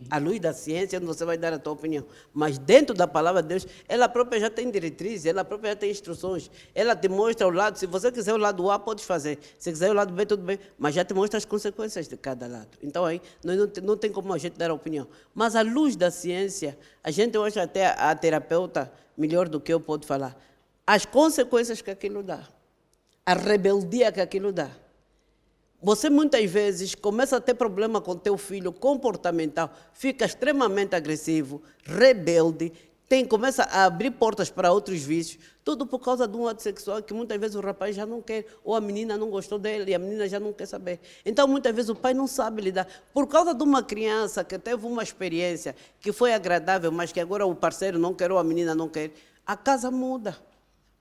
À luz da ciência, onde você vai dar a tua opinião. Mas dentro da palavra de Deus, ela própria já tem diretrizes, ela própria já tem instruções. Ela te mostra o lado, se você quiser o lado A, pode fazer. Se quiser o lado B, tudo bem. Mas já te mostra as consequências de cada lado. Então aí, não tem como a gente dar a opinião. Mas à luz da ciência, a gente, eu acho até a terapeuta, melhor do que eu, pode falar. As consequências que aquilo dá. A rebeldia que aquilo dá. Você muitas vezes começa a ter problema com teu filho comportamental, fica extremamente agressivo, rebelde, começa a abrir portas para outros vícios, tudo por causa de um ato sexual que muitas vezes o rapaz já não quer, ou a menina não gostou dele e a menina já não quer saber. Então, muitas vezes o pai não sabe lidar. Por causa de uma criança que teve uma experiência que foi agradável, mas que agora o parceiro não quer ou a menina não quer, a casa muda.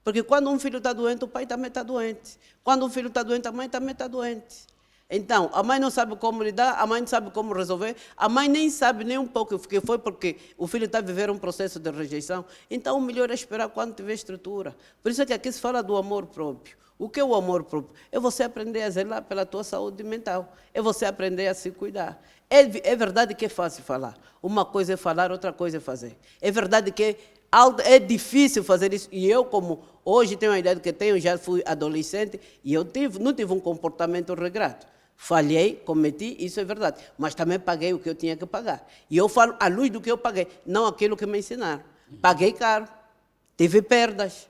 Porque quando um filho está doente, o pai também está doente. Quando um filho está doente, a mãe também está doente. Então, a mãe não sabe como lidar, a mãe não sabe como resolver, a mãe nem sabe nem um pouco o que foi porque o filho está a viver um processo de rejeição. Então, o melhor é esperar quando tiver estrutura. Por isso é que aqui se fala do amor próprio. O que é o amor próprio? É você aprender a zelar pela tua saúde mental. É você aprender a se cuidar. É verdade que é fácil falar. Uma coisa é falar, outra coisa é fazer. É verdade que é difícil fazer isso. E eu, como hoje tenho a idade que tenho, já fui adolescente, e eu não tive um comportamento regrado. Falhei, cometi, isso é verdade. Mas também paguei o que eu tinha que pagar. E eu falo à luz do que eu paguei, não aquilo que me ensinaram. Paguei caro, tive perdas,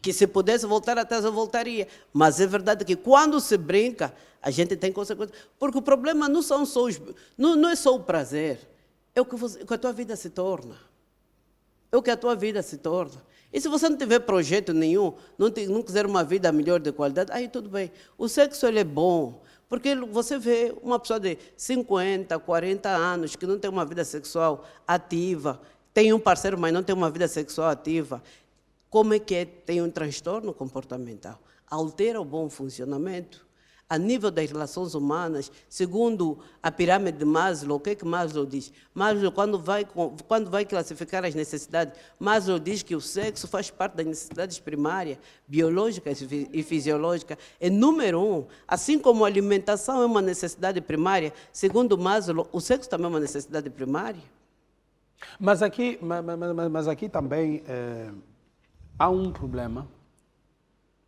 que se pudesse voltar atrás eu voltaria. Mas é verdade que quando se brinca, a gente tem consequências. Porque o problema não são só não é só o prazer, é o que a tua vida se torna. É o que a tua vida se torna. E se você não tiver projeto nenhum, não quiser uma vida melhor de qualidade, aí tudo bem. O sexo ele é bom. Porque você vê uma pessoa de 50, 40 anos que não tem uma vida sexual ativa, tem um parceiro, mas não tem uma vida sexual ativa. Como é que é? Tem um transtorno comportamental? Altera o bom funcionamento. A nível das relações humanas, segundo a pirâmide de Maslow, o que é que Maslow diz? Maslow, quando vai classificar as necessidades, Maslow diz que o sexo faz parte das necessidades primárias, biológicas e fisiológicas. É número 1. Assim como a alimentação é uma necessidade primária, segundo Maslow, o sexo também é uma necessidade primária. Mas aqui também há um problema,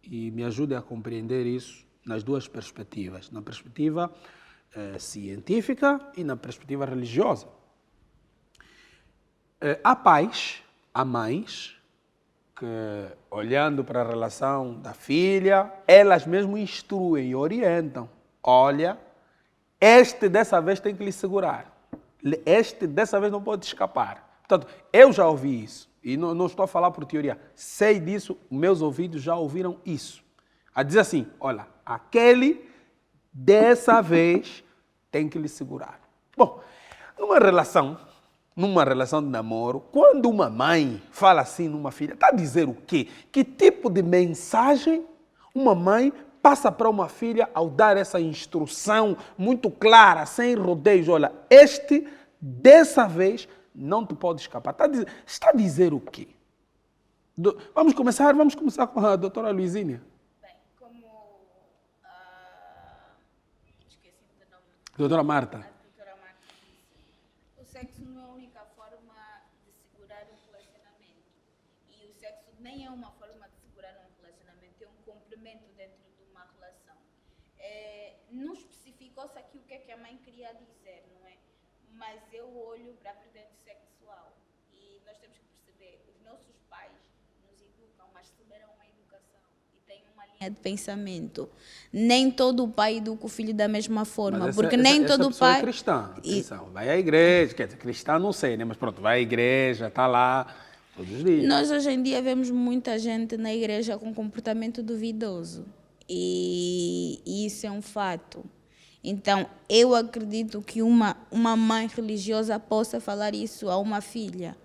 e me ajude a compreender isso, nas duas perspectivas, na perspectiva científica e na perspectiva religiosa. Há pais, há mães, que olhando para a relação da filha, elas mesmo instruem e orientam. Olha, este dessa vez tem que lhe segurar. Este dessa vez não pode escapar. Portanto, eu já ouvi isso, e não estou a falar por teoria, sei disso, meus ouvidos já ouviram isso. A dizer assim, olha, aquele dessa vez tem que lhe segurar. Bom, numa relação de namoro, quando uma mãe fala assim numa filha, está a dizer o quê? Que tipo de mensagem uma mãe passa para uma filha ao dar essa instrução muito clara, sem rodeios? Olha, dessa vez, não te pode escapar. Está a dizer o quê? Vamos começar com a doutora Luizinha. Bem, como... esqueci do nome. Doutora Marta. A doutora Marta disse, o sexo não é a única forma de segurar um relacionamento. E o sexo nem é uma forma de segurar um relacionamento, é um complemento dentro de uma relação. Não especificou-se aqui o que é que a mãe queria dizer, não é? Mas eu olho para a vertente sexual e nós temos que perceber, os nossos pais nos educam, mas receberam uma educação e têm uma linha de pensamento. Nem todo pai educa o filho da mesma forma, porque nem todo pessoa pai... é cristã, atenção, vai à igreja, quer dizer, cristã não sei, né? Mas pronto, vai à igreja, está lá todos os dias. Nós hoje em dia vemos muita gente na igreja com comportamento duvidoso e isso é um fato. Então, eu acredito que uma mãe religiosa possa falar isso a uma filha,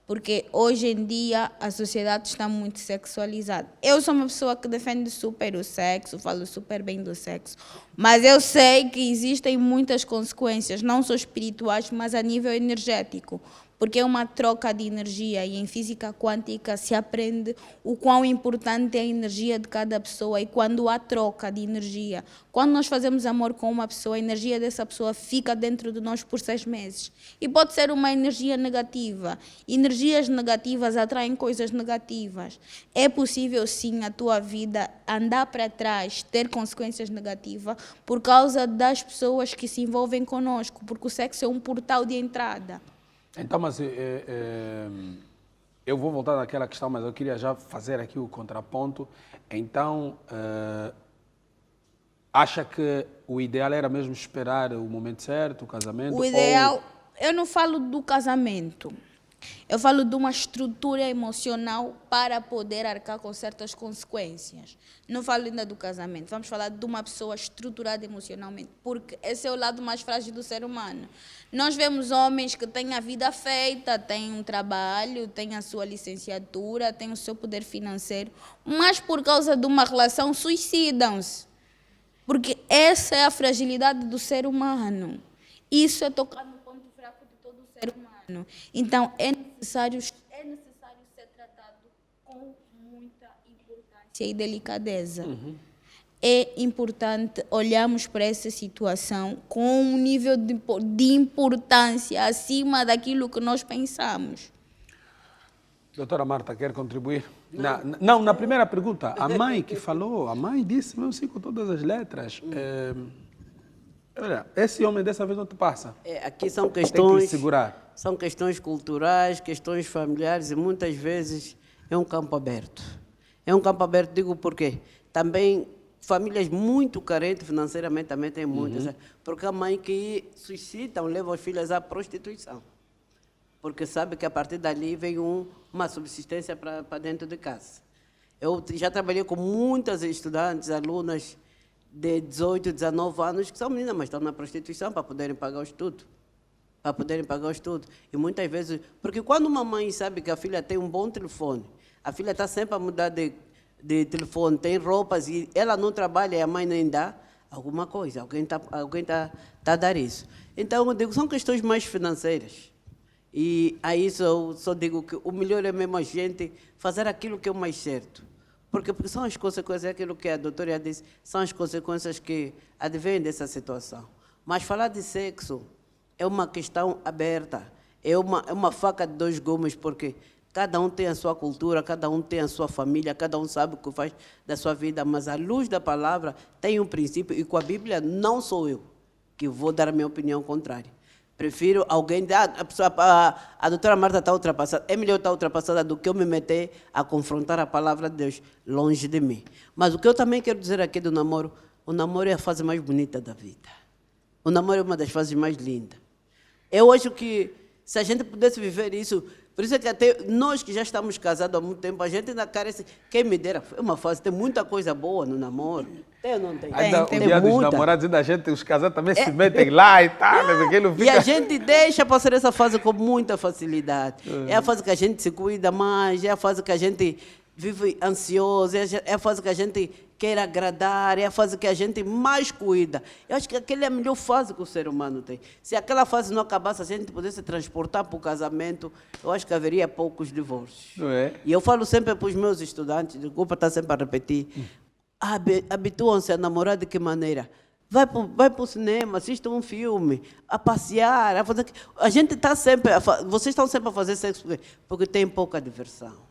porque hoje em dia a sociedade está muito sexualizada. Eu sou uma pessoa que defende super o sexo, falo super bem do sexo, mas eu sei que existem muitas consequências, não só espirituais, mas a nível energético, porque é uma troca de energia e em física quântica se aprende o quão importante é a energia de cada pessoa e quando há troca de energia. Quando nós fazemos amor com uma pessoa, a energia dessa pessoa fica dentro de nós por 6 meses. E pode ser uma energia negativa. Energias negativas atraem coisas negativas. É possível sim a tua vida andar para trás, ter consequências negativas por causa das pessoas que se envolvem conosco, porque o sexo é um portal de entrada. Então, mas eu vou voltar naquela questão, mas eu queria já fazer aqui o contraponto. Então, acha que o ideal era mesmo esperar o momento certo, o casamento? O ideal, eu não falo do casamento. Eu falo de uma estrutura emocional para poder arcar com certas consequências. Não falo ainda do casamento. Vamos falar de uma pessoa estruturada emocionalmente, porque esse é o lado mais frágil do ser humano. Nós vemos homens que têm a vida feita, têm um trabalho, têm a sua licenciatura, têm o seu poder financeiro, mas por causa de uma relação suicidam-se. Porque essa é a fragilidade do ser humano. Isso é tocar no ponto fraco de todo o ser humano. Então, é necessário ser tratado com muita importância e delicadeza. É importante olharmos para essa situação com um nível de importância acima daquilo que nós pensamos. Doutora Marta, quer contribuir? Não, na primeira pergunta, a mãe que falou, a mãe disse, mesmo assim, com todas as letras, olha, esse homem dessa vez não te passa. Aqui são Tem que questões... segurar. São questões culturais, questões familiares e muitas vezes é um campo aberto. É um campo aberto, digo porque também famílias muito carentes financeiramente também tem muitas, porque a mãe que suicidam leva os filhos à prostituição, porque sabe que a partir dali vem uma subsistência para dentro de casa. Eu já trabalhei com muitas estudantes, alunas de 18, 19 anos, que são meninas, mas estão na prostituição para poderem pagar o estudo. E muitas vezes, porque quando uma mãe sabe que a filha tem um bom telefone, a filha está sempre a mudar de telefone, tem roupas e ela não trabalha e a mãe nem dá, alguma coisa, alguém tá a dar isso. Então, eu digo, são questões mais financeiras. E aí eu só digo que o melhor é mesmo a gente fazer aquilo que é o mais certo. Porque são as consequências, aquilo que a doutora disse, são as consequências que advêm dessa situação. Mas falar de sexo é uma questão aberta, é uma faca de 2 gumes, porque cada um tem a sua cultura, cada um tem a sua família, cada um sabe o que faz da sua vida, mas à luz da palavra tem um princípio, e com a Bíblia não sou eu que vou dar a minha opinião contrária. Prefiro alguém... A doutora Marta está ultrapassada. É melhor estar ultrapassada do que eu me meter a confrontar a palavra de Deus longe de mim. Mas o que eu também quero dizer aqui do namoro, o namoro é a fase mais bonita da vida. O namoro é uma das fases mais lindas. Eu acho que se a gente pudesse viver isso Por isso é que até nós que já estamos casados há muito tempo, a gente ainda carece. Quem me dera, é uma fase, tem muita coisa boa no namoro. Tem ou não tem? Ainda o Tem dia dos muita. namorados, ainda a gente, os casados também se metem lá e tal, aquilo E fica... a gente deixa passar essa fase com muita facilidade. É a fase que a gente se cuida mais, é a fase que a gente vive ansioso, é a fase que a gente quer agradar, é a fase que a gente mais cuida. Eu acho que aquela é a melhor fase que o ser humano tem. Se aquela fase não acabasse, a gente pudesse transportar para o casamento, eu acho que haveria poucos divórcios. Não é? E eu falo sempre para os meus estudantes, desculpa estar sempre a repetir, habituam-se a namorar de que maneira? Vai para o cinema, assista um filme, a passear, a fazer... A gente está sempre... Vocês estão sempre a fazer sexo porque tem pouca diversão.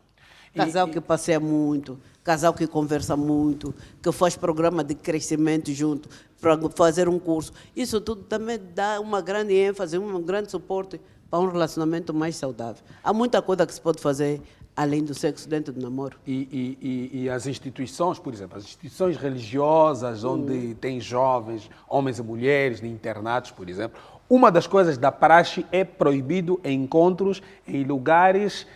Casal que passeia muito, casal que conversa muito, que faz programa de crescimento junto, para fazer um curso. Isso tudo também dá uma grande ênfase, um grande suporte para um relacionamento mais saudável. Há muita coisa que se pode fazer além do sexo dentro do namoro. E as instituições, por exemplo, as instituições religiosas, onde tem jovens, homens e mulheres, de internatos, por exemplo, uma das coisas da praxe é proibido encontros em lugares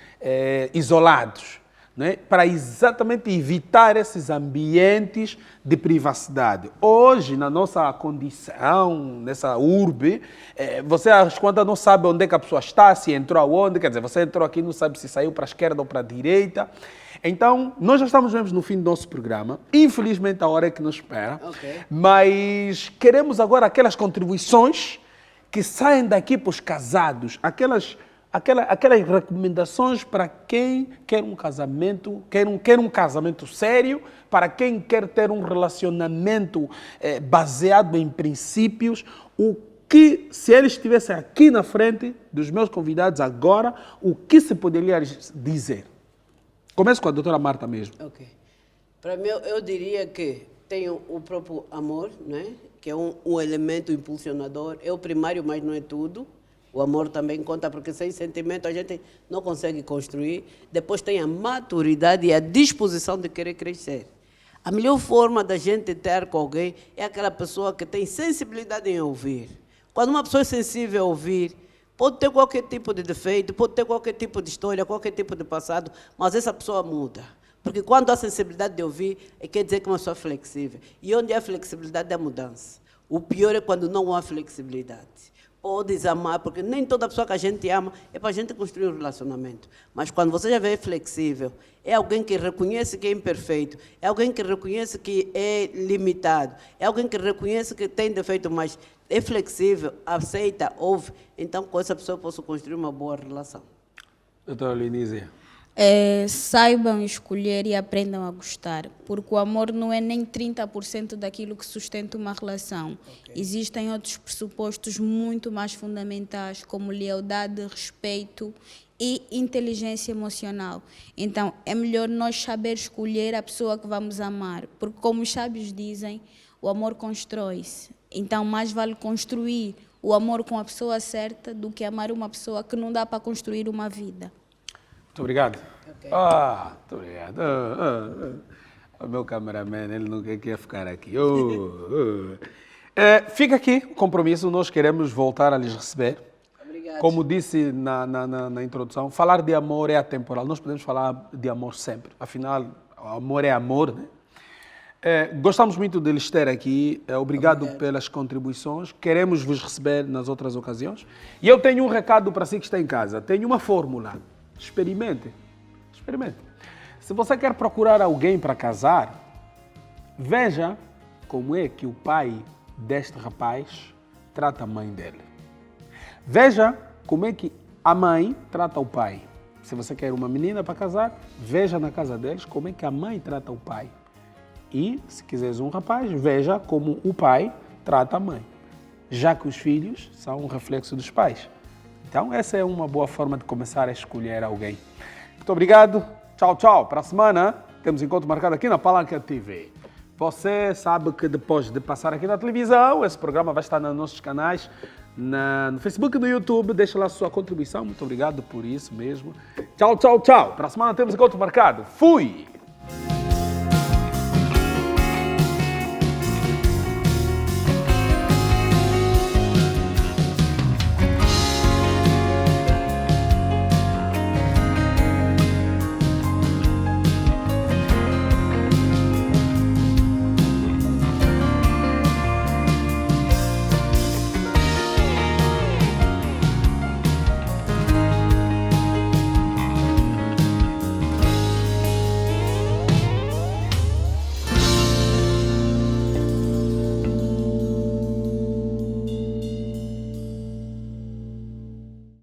isolados, não é? Para exatamente evitar esses ambientes de privacidade. Hoje, na nossa condição, nessa urbe, você às contas não sabe onde é que a pessoa está, se entrou aonde, quer dizer, você entrou aqui não sabe se saiu para a esquerda ou para a direita. Então, nós já estamos mesmo no fim do nosso programa. Infelizmente, a hora é que nos espera. Okay. Mas queremos agora aquelas contribuições que saem daqui para os casados, aquelas recomendações para quem quer um casamento, quer um casamento sério, para quem quer ter um relacionamento baseado em princípios, o que, se eles estivessem aqui na frente dos meus convidados agora, o que se poderia dizer? Começo com a doutora Marta mesmo. Ok. Para mim, eu diria que tem o próprio amor, né? Que é um elemento impulsionador, é o primário, mas não é tudo. O amor também conta, porque sem sentimento a gente não consegue construir. Depois tem a maturidade e a disposição de querer crescer. A melhor forma da gente ter com alguém é aquela pessoa que tem sensibilidade em ouvir. Quando uma pessoa é sensível a ouvir, pode ter qualquer tipo de defeito, pode ter qualquer tipo de história, qualquer tipo de passado, mas essa pessoa muda. Porque quando há sensibilidade de ouvir, quer dizer que é uma pessoa flexível. E onde há flexibilidade, há mudança. O pior é quando não há flexibilidade. Podes amar, porque nem toda pessoa que a gente ama é para a gente construir um relacionamento. Mas quando você já vê flexível, é alguém que reconhece que é imperfeito, é alguém que reconhece que é limitado, é alguém que reconhece que tem defeito, mas é flexível, aceita, ouve. Então, com essa pessoa eu posso construir uma boa relação. Doutora Lenísia. Saibam escolher e aprendam a gostar, porque o amor não é nem 30% daquilo que sustenta uma relação. Okay. Existem outros pressupostos muito mais fundamentais, como lealdade, respeito e inteligência emocional. Então, é melhor nós saber escolher a pessoa que vamos amar, porque, como os sábios dizem, o amor constrói-se. Então, mais vale construir o amor com a pessoa certa do que amar uma pessoa que não dá para construir uma vida. Muito obrigado. Okay. Muito obrigado. O meu cameraman, ele não quer ficar aqui. Fica aqui o compromisso, nós queremos voltar a lhes receber. Obrigado. Como disse na introdução, falar de amor é atemporal. Nós podemos falar de amor sempre. Afinal, o amor é amor, né? Gostamos muito de lhes ter aqui. Obrigado pelas contribuições. Queremos vos receber nas outras ocasiões. E eu tenho um recado para si que está em casa. Tenho uma fórmula. Experimente. Se você quer procurar alguém para casar, veja como é que o pai deste rapaz trata a mãe dele. Veja como é que a mãe trata o pai. Se você quer uma menina para casar, veja na casa deles como é que a mãe trata o pai. E, se quiseres um rapaz, veja como o pai trata a mãe. Já que os filhos são um reflexo dos pais. Então, essa é uma boa forma de começar a escolher alguém. Muito obrigado. Tchau, tchau. Para a semana, temos encontro marcado aqui na Palanca TV. Você sabe que depois de passar aqui na televisão, esse programa vai estar nos nossos canais, no Facebook e no YouTube. Deixa lá a sua contribuição. Muito obrigado por isso mesmo. Tchau, tchau, tchau. Para a semana temos encontro marcado. Fui!